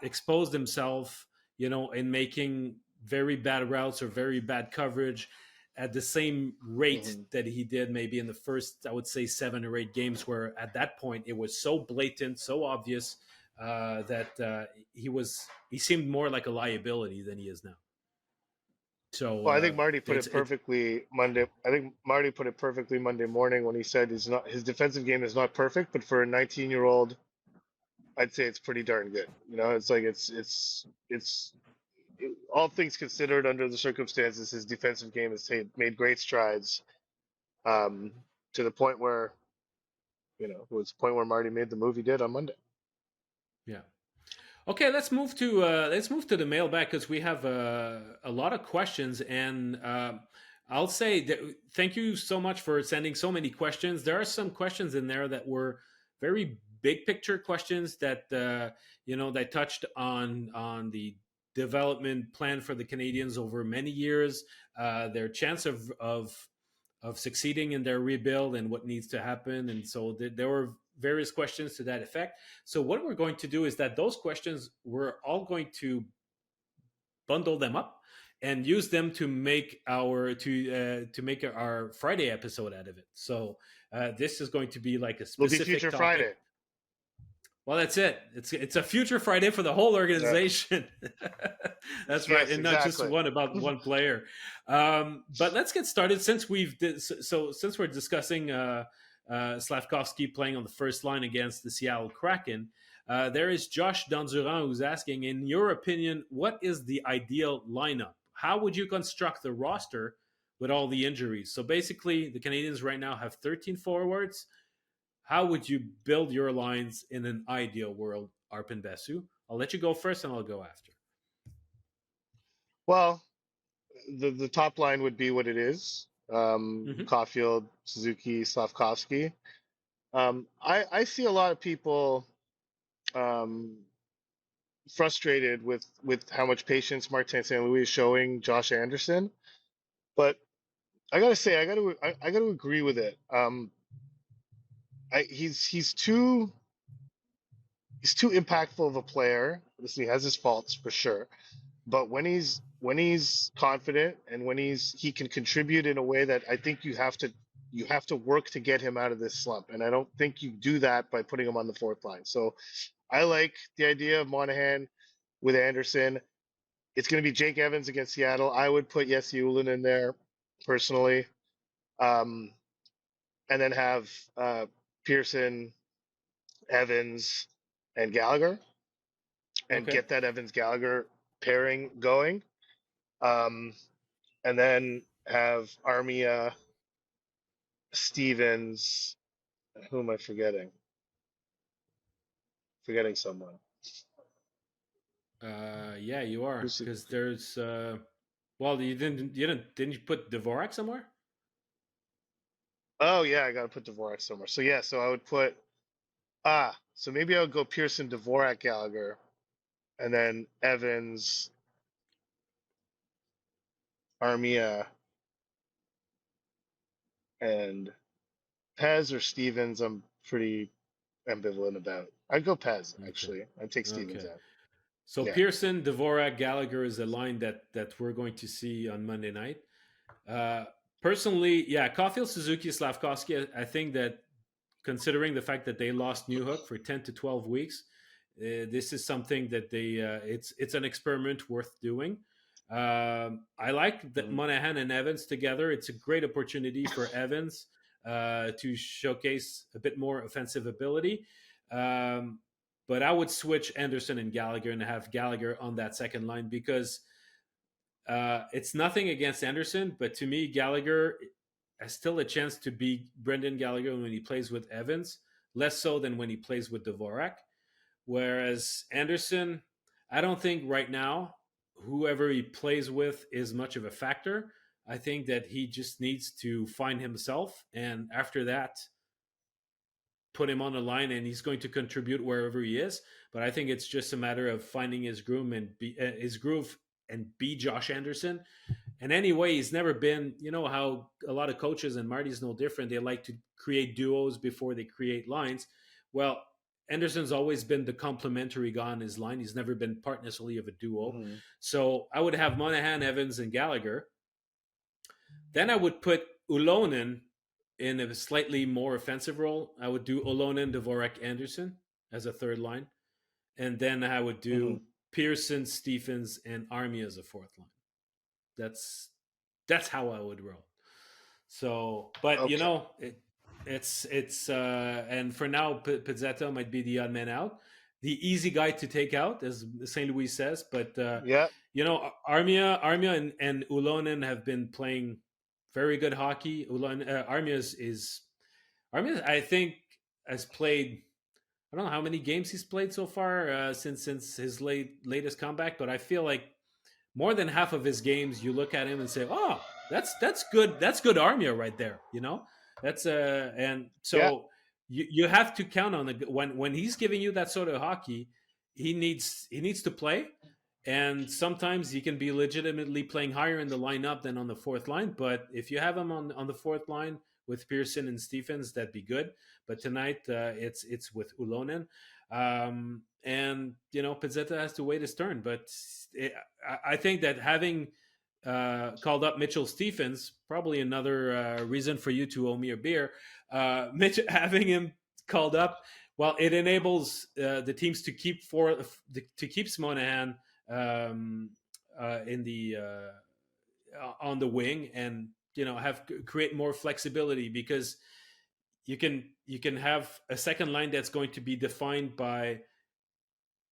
exposed himself, in making very bad routes or very bad coverage at the same rate Mm-hmm. that he did maybe in the first, I would say, 7 or 8 games, where at that point it was so blatant, so obvious that he seemed more like a liability than he is now. So Well, I think Marty put it's it perfectly Monday. I think Marty put it perfectly Monday morning when he said his defensive game is not perfect, but for a 19-year-old, I'd say it's pretty darn good. It's like all things considered under the circumstances, his defensive game has made great strides, um, to the point where it was the point where Marty made the move he did on Monday. Yeah. Okay, let's move to the mailbag, because we have a lot of questions, and I'll say that thank you so much for sending so many questions. There are some questions in there that were very big picture questions that that touched on the development plan for the Canadians over many years, their chance of succeeding in their rebuild and what needs to happen, and so there were various questions to that effect. So what we're going to do is that those questions, we're all going to bundle them up and use them to make our Friday episode out of it. So this is going to be like a It'll be specific Future topic. Friday. Well, that's it. It's a future Friday for the whole organization. That's right, Yes, and not just exactly. about one player. But let's get started. Since we're discussing Slafkovsky playing on the first line against the Seattle Kraken, there is Josh Danduran who's asking, in your opinion, what is the ideal lineup? How would you construct the roster with all the injuries? So basically, the Canadians right now have 13 forwards. How would you build your lines in an ideal world, Arpin Basu? I'll let you go first, and I'll go after. Well, the top line would be what it is. Mm-hmm. Caulfield, Suzuki, Slafkovsky. I see a lot of people um, frustrated with how much patience Martin St. Louis is showing Josh Anderson, but I gotta say I gotta agree with it. He's too impactful of a player. Listen, he has his faults for sure, but when he's confident and when he can contribute in a way that I think you have to work to get him out of this slump, and I don't think you do that by putting him on the fourth line. So I like the idea of Monahan with Anderson. It's going to be Jake Evans against Seattle. I would put Jesse Ulin in there personally, um, and then have Pearson, Evans, and Gallagher, and Okay. get that Evans Gallagher pairing going. Um, and then have Armia, Stevens. Who am I forgetting? Forgetting someone. Yeah, you are, Who's because there's. Well, didn't you put Dvorak somewhere? Oh yeah, I gotta put Dvorak somewhere. So yeah, so I would put so maybe I would go Pearson, Dvorak, Gallagher, and then Evans, Armia, and Pez or Stevens. I'm pretty ambivalent about. I'd go Pez Okay. actually. I'd take Stevens Okay. out. So Yeah. Pearson, Dvorak, Gallagher is a line that we're going to see on Monday night. Personally, yeah, Caulfield, Suzuki, Slafkovsky. I think that considering the fact that they lost Newhook for 10 to 12 weeks, this is something that it's an experiment worth doing. I like that Mhm. Monahan and Evans together. It's a great opportunity for Evans to showcase a bit more offensive ability. Um, but I would switch Anderson and Gallagher and have Gallagher on that second line because it's nothing against Anderson, but to me, Gallagher has still a chance to beat Brendan Gallagher when he plays with Evans, less so than when he plays with Dvorak. Whereas Anderson, I don't think right now whoever he plays with is much of a factor. I think that he just needs to find himself, and after that, put him on the line, and he's going to contribute wherever he is. But I think it's just a matter of finding his groove and be Josh Anderson. And anyway, he's never been, you know, how a lot of coaches, and Marty's no different, they like to create duos before they create lines. Well, Anderson's always been the complementary guy on his line. He's never been part necessarily of a duo. Mhm. So I would have Monahan, Evans, and Gallagher. Then I would put Ulonen in a slightly more offensive role. I would do Ulonen, Dvorak, Anderson as a third line. And then I would Mhm. do Pearson, Stephens, and Army as a fourth line. That's that's how I would roll. So, but you Okay. know, it's and for now, Pizzetta might be the odd man out, the easy guy to take out, as St. Louis says. But Yeah. you know, Armia, and Ulonen have been playing very good hockey. Armia, I think, has played. I don't know how many games he's played so far since his latest comeback, but I feel like more than half of his games, you look at him and say, "Oh, that's good. That's good Armia right there." You know, that's and Yeah. so you have to count on the when he's giving you that sort of hockey, he needs to play, and sometimes he can be legitimately playing higher in the lineup than on the fourth line. But if you have him on the fourth line with Pearson and Stephens, that'd be good. But tonight it's with Ulonen. And you know, Pizzetta has to wait his turn, but I think that having called up Mitchell Stephens, probably another reason for you to owe me a beer. Mitch, having him called up, well, it enables the teams to keep Monahan um, in the on the wing, and you know, create more flexibility, because you can have a second line that's going to be defined by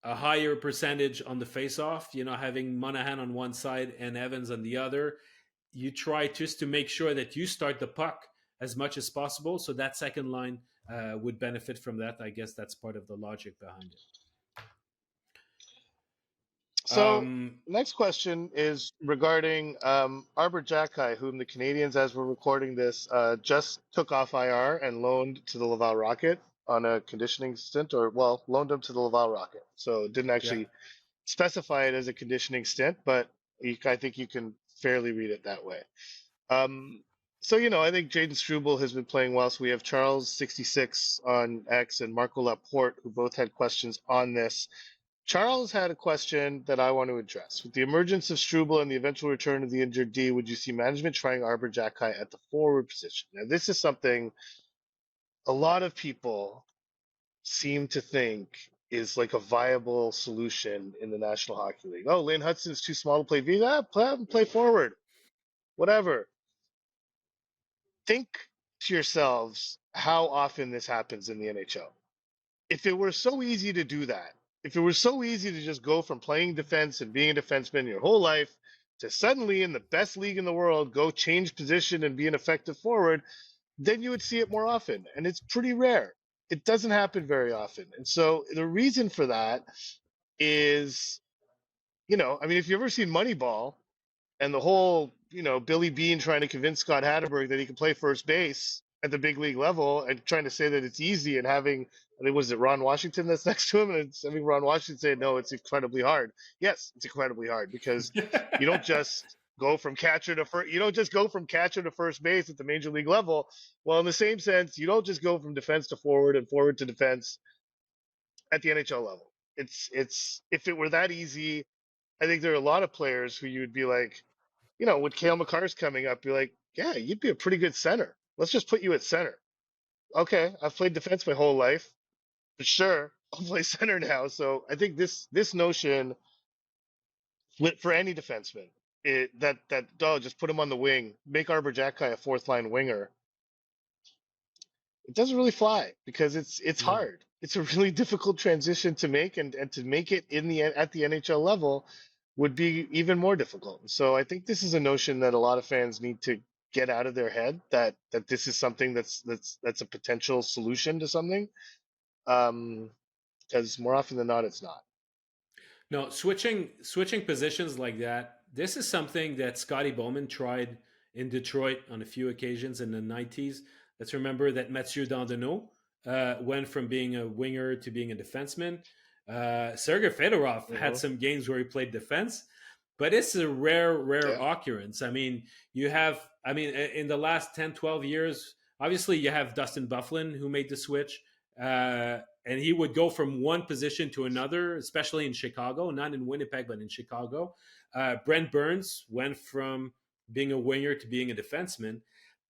a higher percentage on the face-off. You know, having Monahan on one side and Evans on the other, you try just to make sure that you start the puck as much as possible, so that second line would benefit from that. I guess that's part of the logic behind it. So next question is regarding Arber Xhekaj, whom the Canadians, as we're recording this, just took off IR and loaned to the Laval Rocket on a conditioning stint, or well, loaned him to the Laval Rocket. So it didn't Yeah. actually specify it as a conditioning stint, but I think you can fairly read it that way. Um, so I think Jaden Struble has been playing well. So we have Charles66 on X and Marco Laporte, who both had questions on this. Charles had a question that I want to address. With the emergence of Struble and the eventual return of the injured D, would you see management trying Arber Xhekaj at the forward position? Now, this is something a lot of people seem to think is like a viable solution in the National Hockey League. Oh, Lane Hudson's too small to play V. Play forward, whatever. Think to yourselves how often this happens in the NHL. If it were so easy to do that, if it were so easy to just go from playing defense and being a defenseman your whole life to suddenly in the best league in the world go change position and be an effective forward, then you would see it more often. And it's pretty rare. It doesn't happen very often. And so the reason for that is, I mean, if you've ever seen Moneyball, and the whole, Billy Bean trying to convince Scott Hatterberg that he can play first base at the big league level and trying to say that it's easy, and having, I think, was it Ron Washington that's next to him? And having Ron Washington say, no, it's incredibly hard. Yes, it's incredibly hard because you don't just go from catcher to first, you don't just go from catcher to first base at the major league level. Well, in the same sense, you don't just go from defense to forward and forward to defense at the NHL level. If it were that easy, I think there are a lot of players who you would be like, with Cale McCarr's coming up, you're like, yeah, you'd be a pretty good center. Let's just put you at center. Okay, I've played defense my whole life. For sure, I'll play center now. So I think this notion for any defenseman, that oh, just put him on the wing, make Arber a fourth line winger. It doesn't really fly because it's No. hard. It's a really difficult transition to make, and to make it in the at the NHL level would be even more difficult. So I think this is a notion that a lot of fans need to get out of their head, that this is something that's a potential solution to something. Because more often than not, it's not. No, switching positions like that. This is something that Scotty Bowman tried in Detroit on a few occasions in the '90s. Let's remember that Mathieu Dandonneau went from being a winger to being a defenseman. Sergei Fedorov had Hmm. some games where he played defense, but it's a rare Yeah. occurrence. I mean, in the last 10, 12 years, obviously you have Dustin Bufflin who made the switch. And he would go from one position to another, especially in Chicago, not in Winnipeg, but in Chicago. Brent Burns went from being a winger to being a defenseman.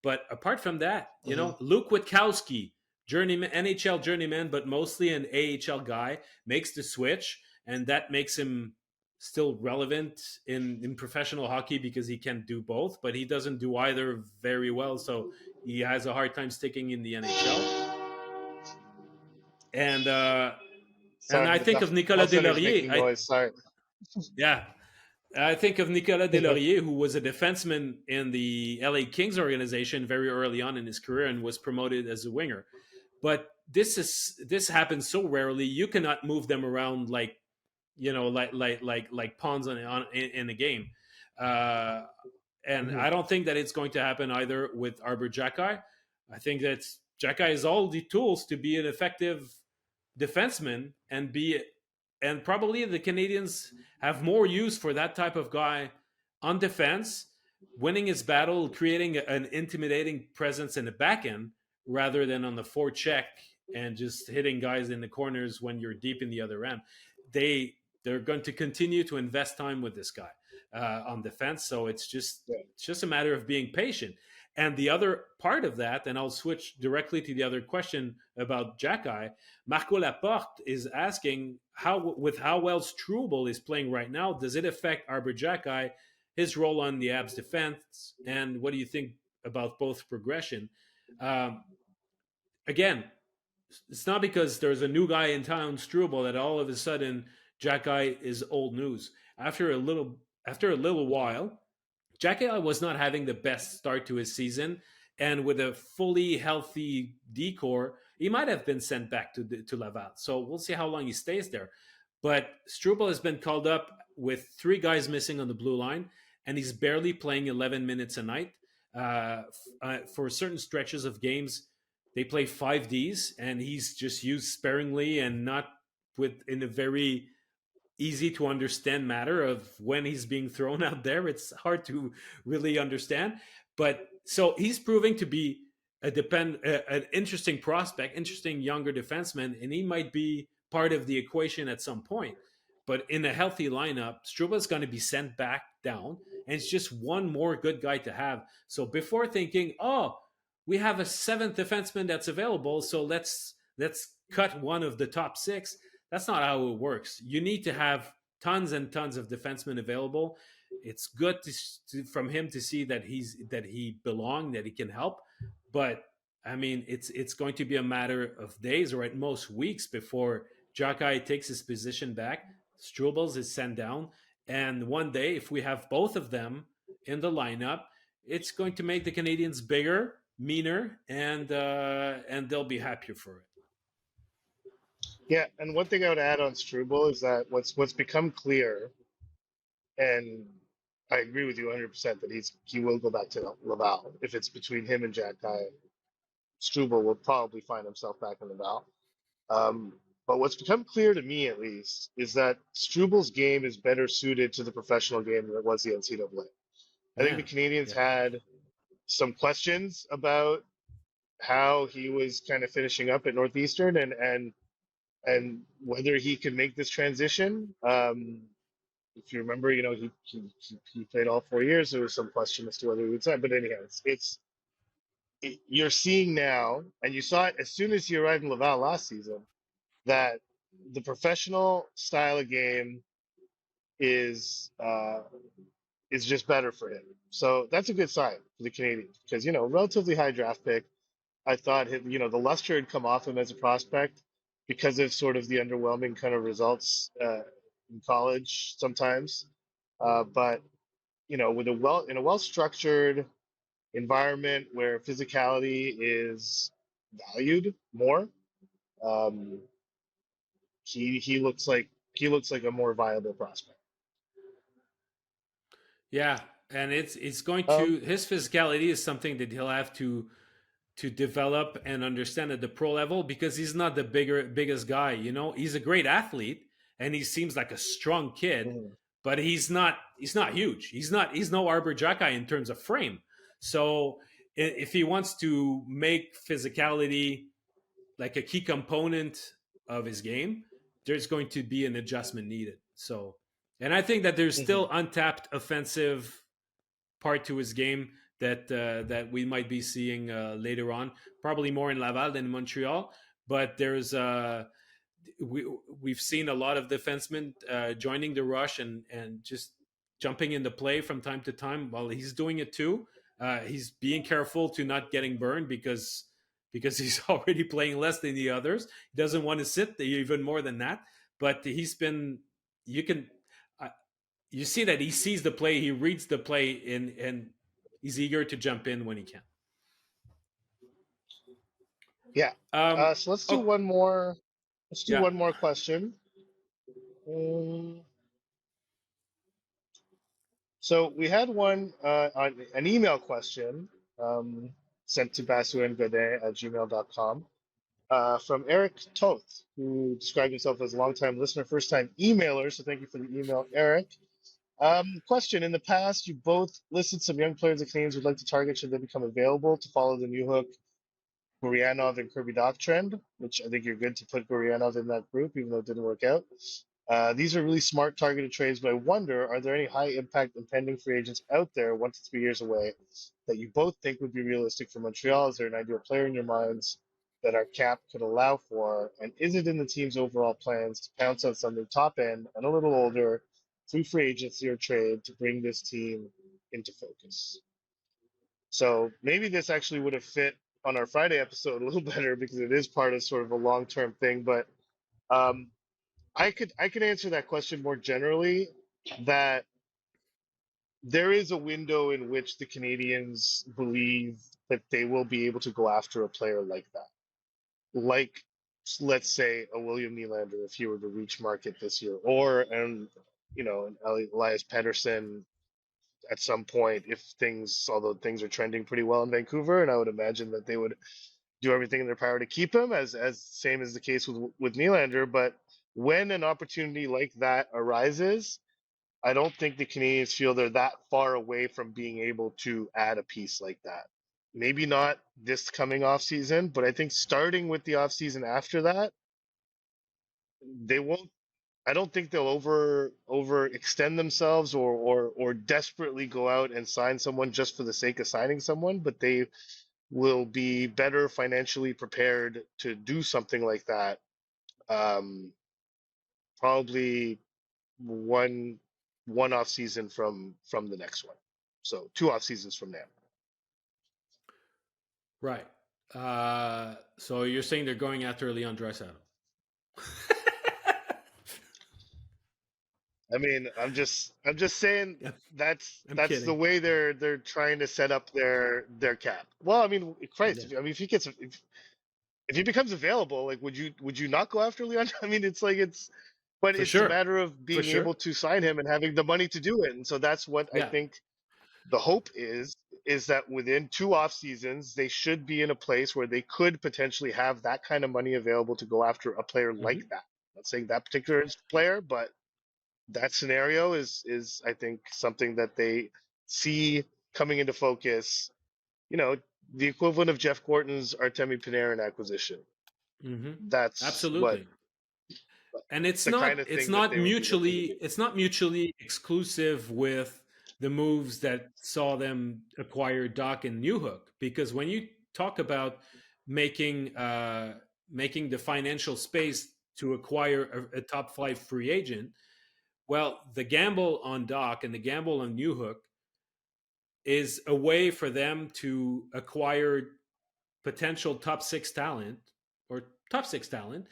But apart from that, Hmm. Luke Witkowski, journeyman, NHL journeyman, but mostly an AHL guy, makes the switch, and that makes him still relevant in professional hockey because he can do both, but he doesn't do either very well. So he has a hard time sticking in the NHL. And and Sorry, I the think of Nicolas health center's Deslauriers. making noise. Sorry. Yeah, I think of Nicolas Deslauriers, who was a defenseman in the LA Kings organization very early on in his career and was promoted as a winger. But this happens so rarely. You cannot move them around like like pawns in a game. Uh, and Hmm. I don't think that it's going to happen either with Arber Xhekaj. I think that Xhekaj has all the tools to be an effective defenseman and probably the Canadians have more use for that type of guy on defense, winning his battle, creating an intimidating presence in the back end rather than on the forecheck and just hitting guys in the corners when you're deep in the other end. They're going to continue to invest time with this guy on defense, so Yeah. it's just a matter of being patient. And the other part of that, and I'll switch directly to the other question about Xhekaj. Marco Laporte is asking how well Struble is playing right now, does it affect Arber Xhekaj, his role on the Abs defense, and what do you think about both progression? Um, Again, it's not because there's a new guy in town, Struble, that all of a sudden Xhekaj is old news. After a little while, Jackie was not having the best start to his season, and with a fully healthy decor, he might have been sent back to Laval. So we'll see how long he stays there. But Struble has been called up with three guys missing on the blue line, and he's barely playing 11 minutes a night. For certain stretches of games, they play 5Ds, and he's just used sparingly and not in a very easy to understand matter of when he's being thrown out there. It's hard to really understand, but so he's proving to be an interesting prospect, interesting younger defenseman, and he might be part of the equation at some point. But in a healthy lineup, Struba's going to be sent back down, and it's just one more good guy to have. So before thinking, oh, we have a seventh defenseman that's available, so let's cut one of the top six. That's not how it works. You need to have tons and tons of defensemen available. It's good from him to see that he belonged, that he can help. But I mean, it's going to be a matter of days or at most weeks before Xhekaj takes his position back. Strubles is sent down, and one day, if we have both of them in the lineup, it's going to make the Canadians bigger, meaner, and they'll be happier for it. Yeah, and one thing I would add on Struble is that what's become clear, and I agree with you 100% that he will go back to Laval. If it's between him and Jack Guy, Struble will probably find himself back in Laval. Um, but what's become clear to me, at least, is that Struble's game is better suited to the professional game than it was the NCAA. I think Yeah, the Canadians yeah, had some questions about how he was kind of finishing up at Northeastern, and whether he could make this transition. if you remember, he played all 4 years. There was some question as to whether he would sign, but anyhow, you're seeing now, and you saw it as soon as he arrived in Laval last season, that the professional style of game is is just better for him. So that's a good sign for the Canadians because relatively high draft pick. I thought the luster had come off him as a prospect because of sort of the underwhelming kind of results in college sometimes. But with in a well structured environment where physicality is valued more, um, he looks like a more viable prospect. Yeah, and it's going to Um, his physicality is something that he'll have to develop and understand at the pro level because he's not the biggest guy. He's a great athlete and he seems like a strong kid, mhm, but he's not huge. He's no Arber in terms of frame. So if he wants to make physicality like a key component of his game, there's going to be an adjustment needed. So, and I think that there's mhm, still untapped offensive part to his game that we might be seeing later on, probably more in Laval than in Montreal. But we've seen a lot of defensemen joining the rush and just jumping into play from time to time. While he's doing it too, he's being careful to not getting burned because he's already playing less than the others. He doesn't want to sit even more than that. But he's been you can uh, you see that he sees the play, he reads the play, and he's eager to jump in when he can. yeah. Um, So let's do oh one more. Let's do yeah, one more question. Um, so we had one on an email question um, sent to Basu and Godin at gmail.com from Eric Toth, who described himself as a longtime listener, first time emailer. So thank you for the email, Eric. Question: in the past, you both listed some young players the Canadians would like to target should they become available to follow the new hook Gurianov and Kirby Doc trend, which I think you're good to put Gurianov in that group, even though it didn't work out. These are really smart targeted trades, but I wonder, are there any high impact impending free agents out there 1 to 3 years away that you both think would be realistic for Montreal? Is there an ideal player in your minds that our cap could allow for? And is it in the team's overall plans to pounce on something top end and a little older through free agency or trade to bring this team into focus? So maybe this actually would have fit on our Friday episode a little better because it is part of sort of a long term thing. But um, I could answer that question more generally that there is a window in which the Canadians believe that they will be able to go after a player like that. Like let's say a William Nylander if he were to reach market this year, or an Elias Pettersson at some point if although things are trending pretty well in Vancouver, and I would imagine that they would do everything in their power to keep him, as same as the case with Nylander. But when an opportunity like that arises, I don't think the Canadians feel they're that far away from being able to add a piece like that. Maybe not this coming off season, but I think starting with the off season after that, they won't. I don't think they'll overextend themselves or desperately go out and sign someone just for the sake of signing someone, but they will be better financially prepared to do something like that. Um, Probably one one off season from the next one, so two off seasons from now. right. So you're saying they're going after Leon Draisaitl? I mean, I'm just saying I'm that's the kidding. way they're trying to set up their cap. Well, I mean, Christ, Yeah, I mean, if he becomes available, like, would you not go after Leon? I mean, but for it's a sure, matter of for being sure. able to sign him and having the money to do it. And so that's what I Yeah. think the hope is that within two off seasons they should be in a place where they could potentially have that kind of money available to go after a player like Hmm. that. I'm not saying that particular player, but that scenario is I think something that they see coming into focus. You know, the equivalent of Jeff Gorton's Artemi Panarin acquisition. Hmm. That's what Absolutely. And the kind of thing that they would be looking to do. it's not mutually exclusive with the moves that saw them acquire Doc and Newhook, because when you talk about making making the financial space to acquire a top five free agent, well, the gamble on Doc and the gamble on Newhook is a way for them to acquire potential top six talent or top six talent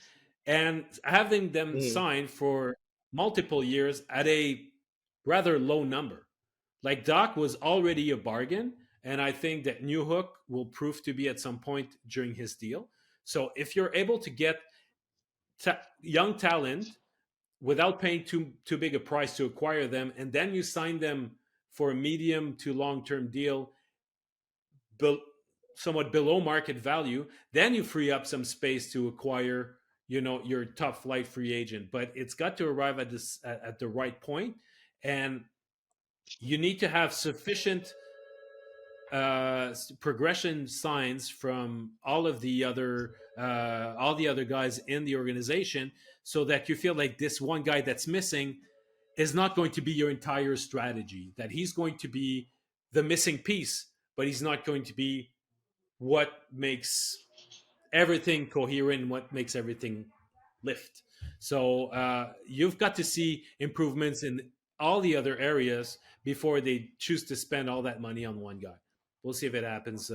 and having them sign for multiple years at a rather low number. Like Doc was already a bargain, and I think that Newhook will prove to be at some point during his deal. So if you're able to get young talent without paying too big a price to acquire them, and then you sign them for a medium to long term deal, somewhat below market value, then you free up some space to acquire, your top flight free agent. But it's got to arrive at the right point, and you need to have sufficient progression signs from all the other guys in the organization, so that you feel like this one guy that's missing is not going to be your entire strategy, that he's going to be the missing piece, but he's not going to be what makes everything coherent, what makes everything lift. So you've got to see improvements in all the other areas before they choose to spend all that money on one guy. We'll see if it happens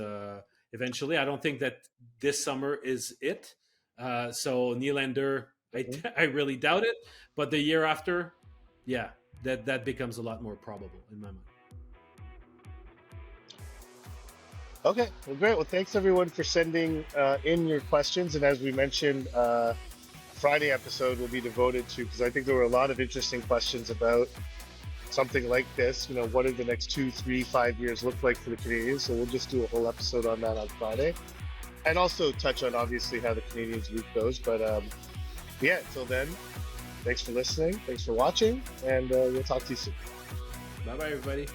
eventually. I don't think that this summer is it. So Nylander, I really doubt it. But the year after, yeah, that becomes a lot more probable in my mind. Okay, well, great. Well, thanks everyone for sending in your questions. And as we mentioned, Friday episode will be devoted to, because I think there were a lot of interesting questions about something like this. What do the next 2, 3, 5 years look like for the Canadiens? So we'll just do a whole episode on that on Friday, and also touch on obviously how the Canadiens week goes. But yeah, until then, thanks for listening, thanks for watching, and we'll talk to you soon. Bye bye, everybody.